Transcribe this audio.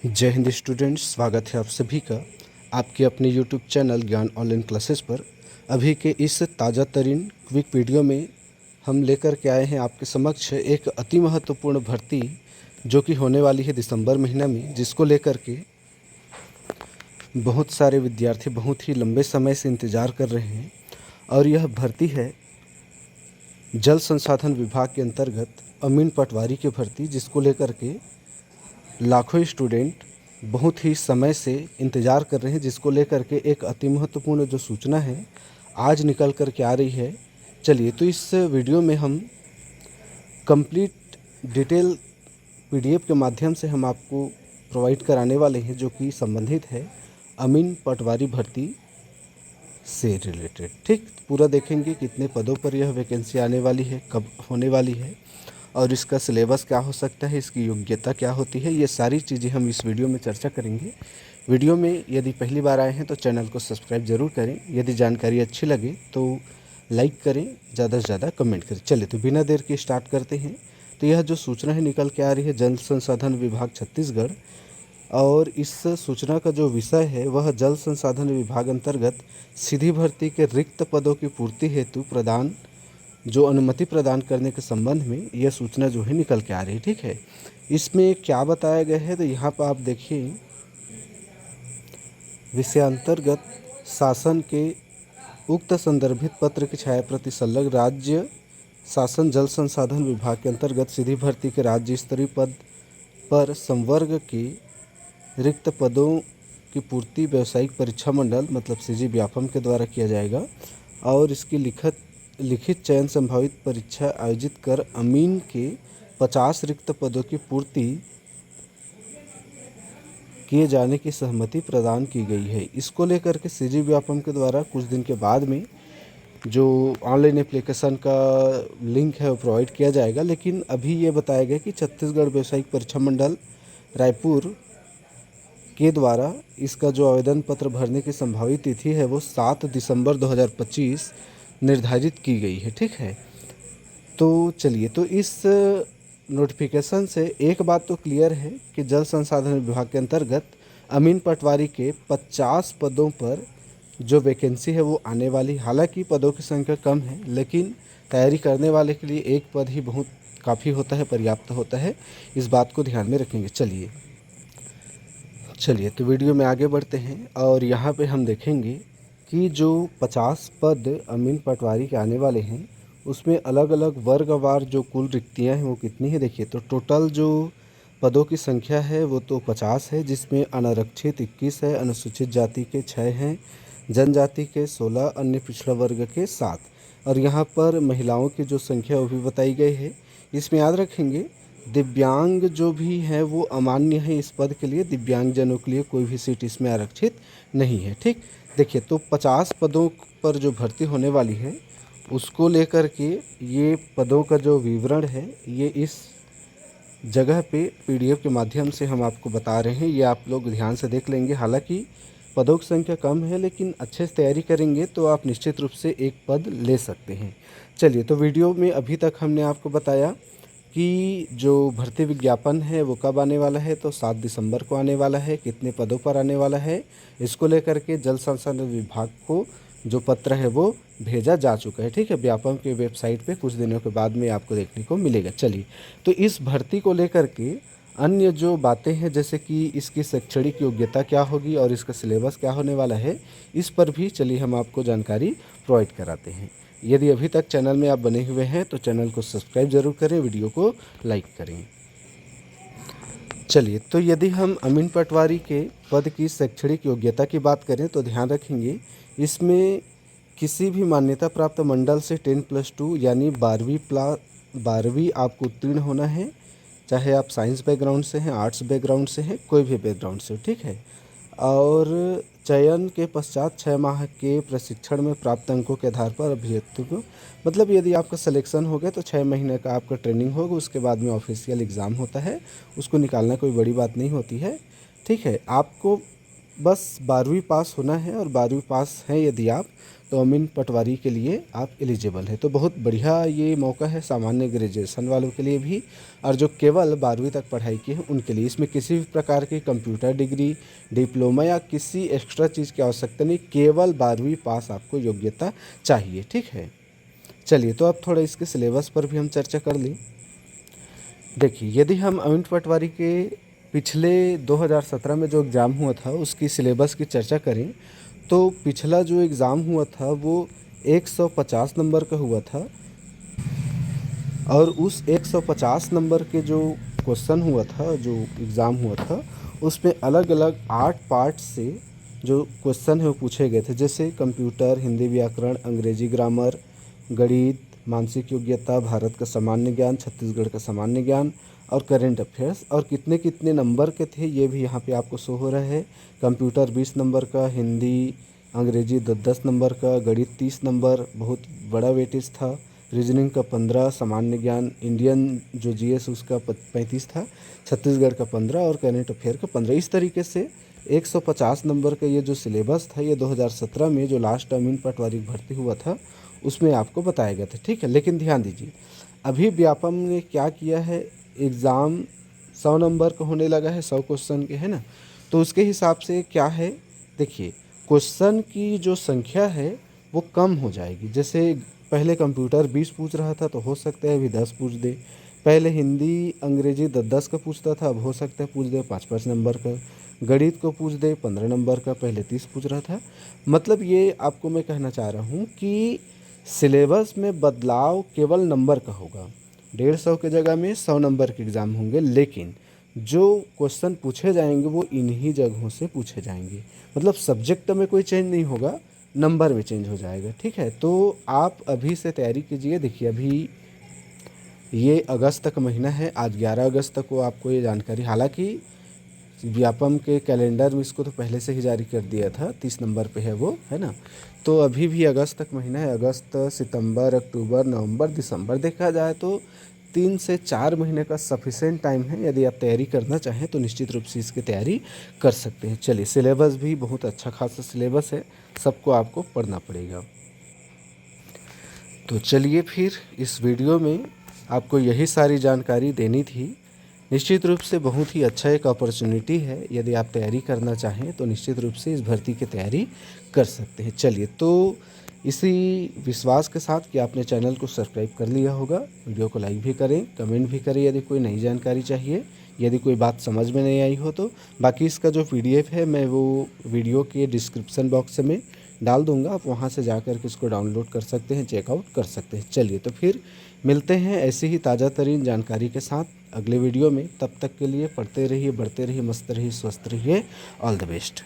जय हिंद स्टूडेंट्स, स्वागत है आप सभी का आपके अपने यूट्यूब चैनल ज्ञान ऑनलाइन क्लासेस पर। अभी के इस ताज़ा तरीन क्विक वीडियो में हम लेकर के आए हैं आपके समक्ष एक अति महत्वपूर्ण भर्ती जो कि होने वाली है दिसंबर महीना में, जिसको लेकर के बहुत सारे विद्यार्थी बहुत ही लंबे समय से इंतज़ार कर रहे हैं। और यह भर्ती है जल संसाधन विभाग के अंतर्गत अमीन पटवारी की भर्ती, जिसको लेकर के लाखों स्टूडेंट बहुत ही समय से इंतज़ार कर रहे हैं, जिसको लेकर के एक अति महत्वपूर्ण जो सूचना है आज निकल कर के आ रही है। चलिए, तो इस वीडियो में हम कंप्लीट डिटेल पीडीएफ के माध्यम से हम आपको प्रोवाइड कराने वाले हैं, जो कि संबंधित है अमीन पटवारी भर्ती से रिलेटेड। ठीक, पूरा देखेंगे कितने पदों पर यह वैकेंसी आने वाली है, कब होने वाली है और इसका सिलेबस क्या हो सकता है, इसकी योग्यता क्या होती है, ये सारी चीज़ें हम इस वीडियो में चर्चा करेंगे। वीडियो में यदि पहली बार आए हैं तो चैनल को सब्सक्राइब ज़रूर करें। यदि जानकारी अच्छी लगे तो लाइक करें, ज़्यादा से ज़्यादा कमेंट करें। चलिए, तो बिना देर के स्टार्ट करते हैं। तो यह जो सूचना है निकल के आ रही है जल संसाधन विभाग छत्तीसगढ़, और इस सूचना का जो विषय है वह जल संसाधन विभाग अंतर्गत सीधी भर्ती के रिक्त पदों की पूर्ति हेतु प्रदान जो अनुमति प्रदान करने के संबंध में यह सूचना जो है निकल के आ रही है। ठीक है, इसमें क्या बताया गया है तो यहाँ पर आप देखिए, विषयांतर्गत शासन के उक्त संदर्भित पत्र की छायाप्रति संलग्न राज्य शासन जल संसाधन विभाग के अंतर्गत सीधी भर्ती के राज्य स्तरीय पद पर संवर्ग के रिक्त पदों की पूर्ति व्यावसायिक परीक्षा मंडल मतलब सीजी व्यापम के द्वारा किया जाएगा, और इसकी लिखित चयन संभावित परीक्षा आयोजित कर अमीन के 50 रिक्त पदों की पूर्ति किए जाने की सहमति प्रदान की गई है। इसको लेकर के सीजी व्यापम के द्वारा कुछ दिन के बाद में जो ऑनलाइन एप्लीकेशन का लिंक है वो प्रोवाइड किया जाएगा, लेकिन अभी ये बताया गया कि छत्तीसगढ़ व्यावसायिक परीक्षा मंडल रायपुर के द्वारा इसका जो आवेदन पत्र भरने की संभावित तिथि है वो 7 दिसंबर 2025 निर्धारित की गई है। ठीक है, तो चलिए, तो इस नोटिफिकेशन से एक बात तो क्लियर है कि जल संसाधन विभाग के अंतर्गत अमीन पटवारी के 50 पदों पर जो वैकेंसी है वो आने वाली। हालांकि पदों की संख्या कम है, लेकिन तैयारी करने वाले के लिए एक पद ही बहुत काफ़ी होता है, पर्याप्त होता है। इस बात को ध्यान में रखेंगे। चलिए, तो वीडियो में आगे बढ़ते हैं और यहाँ पे हम देखेंगे कि जो 50 पद अमीन पटवारी के आने वाले हैं उसमें अलग अलग वर्गवार जो कुल रिक्तियाँ हैं वो कितनी है। देखिए, तो टोटल जो पदों की संख्या है वो तो 50 है, जिसमें अनारक्षित 21 है, अनुसूचित जाति के 6 हैं, जनजाति के 16, अन्य पिछड़ा वर्ग के 7, और यहाँ पर महिलाओं की जो संख्या वो भी बताई गई है। इसमें याद रखेंगे दिव्यांग जो भी है वो अमान्य है इस पद के लिए, दिव्यांगजनों के लिए कोई भी सीट इसमें आरक्षित नहीं है। ठीक, देखिए, तो 50 पदों पर जो भर्ती होने वाली है उसको लेकर के ये पदों का जो विवरण है ये इस जगह पे पीडीएफ के माध्यम से हम आपको बता रहे हैं, ये आप लोग ध्यान से देख लेंगे। हालांकि पदों की संख्या कम है, लेकिन अच्छे से तैयारी करेंगे तो आप निश्चित रूप से एक पद ले सकते हैं। चलिए, तो वीडियो में अभी तक हमने आपको बताया कि जो भर्ती विज्ञापन है वो कब आने वाला है, तो 7 दिसंबर को आने वाला है। कितने पदों पर आने वाला है इसको लेकर के जल संसाधन विभाग को जो पत्र है वो भेजा जा चुका है। ठीक है, व्यापम के वेबसाइट पे कुछ दिनों के बाद में आपको देखने को मिलेगा। चलिए, तो इस भर्ती को लेकर के अन्य जो बातें हैं, जैसे कि इसकी शैक्षणिक योग्यता क्या होगी और इसका सिलेबस क्या होने वाला है, इस पर भी चलिए हम आपको जानकारी प्रोवाइड कराते हैं। यदि अभी तक चैनल में आप बने हुए हैं तो चैनल को सब्सक्राइब ज़रूर करें, वीडियो को लाइक करें। चलिए, तो यदि हम अमीन पटवारी के पद की शैक्षणिक योग्यता की बात करें तो ध्यान रखेंगे इसमें किसी भी मान्यता प्राप्त मंडल से 10+2 यानी 12वीं आपको उत्तीर्ण होना है, चाहे आप साइंस बैकग्राउंड से हैं, आर्ट्स बैकग्राउंड से हैं, कोई भी बैकग्राउंड से। ठीक है, और चयन के पश्चात 6 माह के प्रशिक्षण में प्राप्त अंकों के आधार पर अभ्यर्थी को, मतलब यदि आपका सिलेक्शन हो गया तो 6 महीने का आपका ट्रेनिंग होगा, उसके बाद में ऑफिशियल एग्ज़ाम होता है, उसको निकालना कोई बड़ी बात नहीं होती है। ठीक है, आपको बस 12वीं पास होना है, और 12वीं पास हैं यदि आप तो अमीन पटवारी के लिए आप एलिजिबल है। तो बहुत बढ़िया ये मौका है सामान्य ग्रेजुएशन वालों के लिए भी, और जो केवल 12वीं तक पढ़ाई की है उनके लिए। इसमें किसी भी प्रकार की कंप्यूटर डिग्री, डिप्लोमा या किसी एक्स्ट्रा चीज़ की आवश्यकता नहीं, केवल 12वीं पास आपको योग्यता चाहिए। ठीक है, चलिए तो अब थोड़ा इसके सिलेबस पर भी हम चर्चा कर लें। देखिए, यदि हम अमीन पटवारी के पिछले 2017 में जो एग्ज़ाम हुआ था उसकी सिलेबस की चर्चा करें, तो पिछला जो एग्ज़ाम हुआ था वो 150 नंबर का हुआ था, और उस 150 नंबर के जो क्वेश्चन हुआ था, जो एग्ज़ाम हुआ था, उसमें अलग अलग 8 पार्ट से जो क्वेश्चन है वो पूछे गए थे। जैसे कंप्यूटर, हिंदी व्याकरण, अंग्रेजी ग्रामर, गणित, मानसिक योग्यता, भारत का सामान्य ज्ञान, छत्तीसगढ़ का सामान्य ज्ञान और करंट अफेयर्स। और कितने कितने नंबर के थे ये भी यहाँ पे आपको शो हो रहा है। कंप्यूटर 20 नंबर का, हिंदी अंग्रेजी 10 नंबर का, गणित 30 नंबर, बहुत बड़ा वेटेज था, रीजनिंग का 15, सामान्य ज्ञान इंडियन जो जीएस उसका 35 था, छत्तीसगढ़ का 15 और करंट अफेयर का 15। इस तरीके से 150 नंबर का ये जो सिलेबस था, ये 2017 में जो लास्ट अमीन पटवारी भर्ती हुआ था उसमें आपको बताया गया था। ठीक है, लेकिन ध्यान दीजिए, अभी व्यापम ने क्या किया है, एग्ज़ाम 100 नंबर का होने लगा है, 100 क्वेश्चन के, है ना। तो उसके हिसाब से क्या है, देखिए क्वेश्चन की जो संख्या है वो कम हो जाएगी। जैसे पहले कंप्यूटर 20 पूछ रहा था, तो हो सकता है अभी 10 पूछ दे। पहले हिंदी अंग्रेजी 10 का पूछता था, अब हो सकता है पूछ दे 5 नंबर का। गणित को पूछ दे 15 नंबर का, पहले 30 पूछ रहा था। मतलब ये आपको मैं कहना चाह रहा हूँ कि सिलेबस में बदलाव केवल नंबर का होगा। 150 की जगह में 100 नंबर के एग्ज़ाम होंगे, लेकिन जो क्वेश्चन पूछे जाएंगे वो इन्हीं जगहों से पूछे जाएंगे। मतलब सब्जेक्ट में कोई चेंज नहीं होगा, नंबर में चेंज हो जाएगा। ठीक है, तो आप अभी से तैयारी कीजिए। देखिए, अभी ये अगस्त का महीना है, आज 11 अगस्त तक को आपको ये जानकारी, हालांकि व्यापम के कैलेंडर में इसको तो पहले से ही जारी कर दिया था, 30 नंबर पे है वो, है ना। तो अभी भी अगस्त तक महीना है, अगस्त, सितंबर, अक्टूबर, नवंबर, दिसंबर, देखा जाए तो 3 से 4 महीने का सफिशेंट टाइम है। यदि आप तैयारी करना चाहें तो निश्चित रूप से इसकी तैयारी कर सकते हैं। चलिए, सिलेबस भी बहुत अच्छा खासा सिलेबस है, सबको आपको पढ़ना पड़ेगा। तो चलिए फिर, इस वीडियो में आपको यही सारी जानकारी देनी थी। निश्चित रूप से बहुत ही अच्छा एक अपॉर्चुनिटी है, यदि आप तैयारी करना चाहें तो निश्चित रूप से इस भर्ती की तैयारी कर सकते हैं। चलिए, तो इसी विश्वास के साथ कि आपने चैनल को सब्सक्राइब कर लिया होगा, वीडियो को लाइक भी करें, कमेंट भी करें यदि कोई नई जानकारी चाहिए, यदि कोई बात समझ में नहीं आई हो तो। बाकी इसका जो PDF है मैं वो वीडियो के डिस्क्रिप्शन बॉक्स में डाल दूंगा, आप वहां से जाकर के इसको डाउनलोड कर सकते हैं, चेकआउट कर सकते हैं। चलिए, तो फिर मिलते हैं ऐसी ही ताज़ा तरीन जानकारी के साथ अगले वीडियो में। तब तक के लिए पढ़ते रहिए, बढ़ते रहिए, मस्त रहिए, स्वस्थ रहिए। All the best.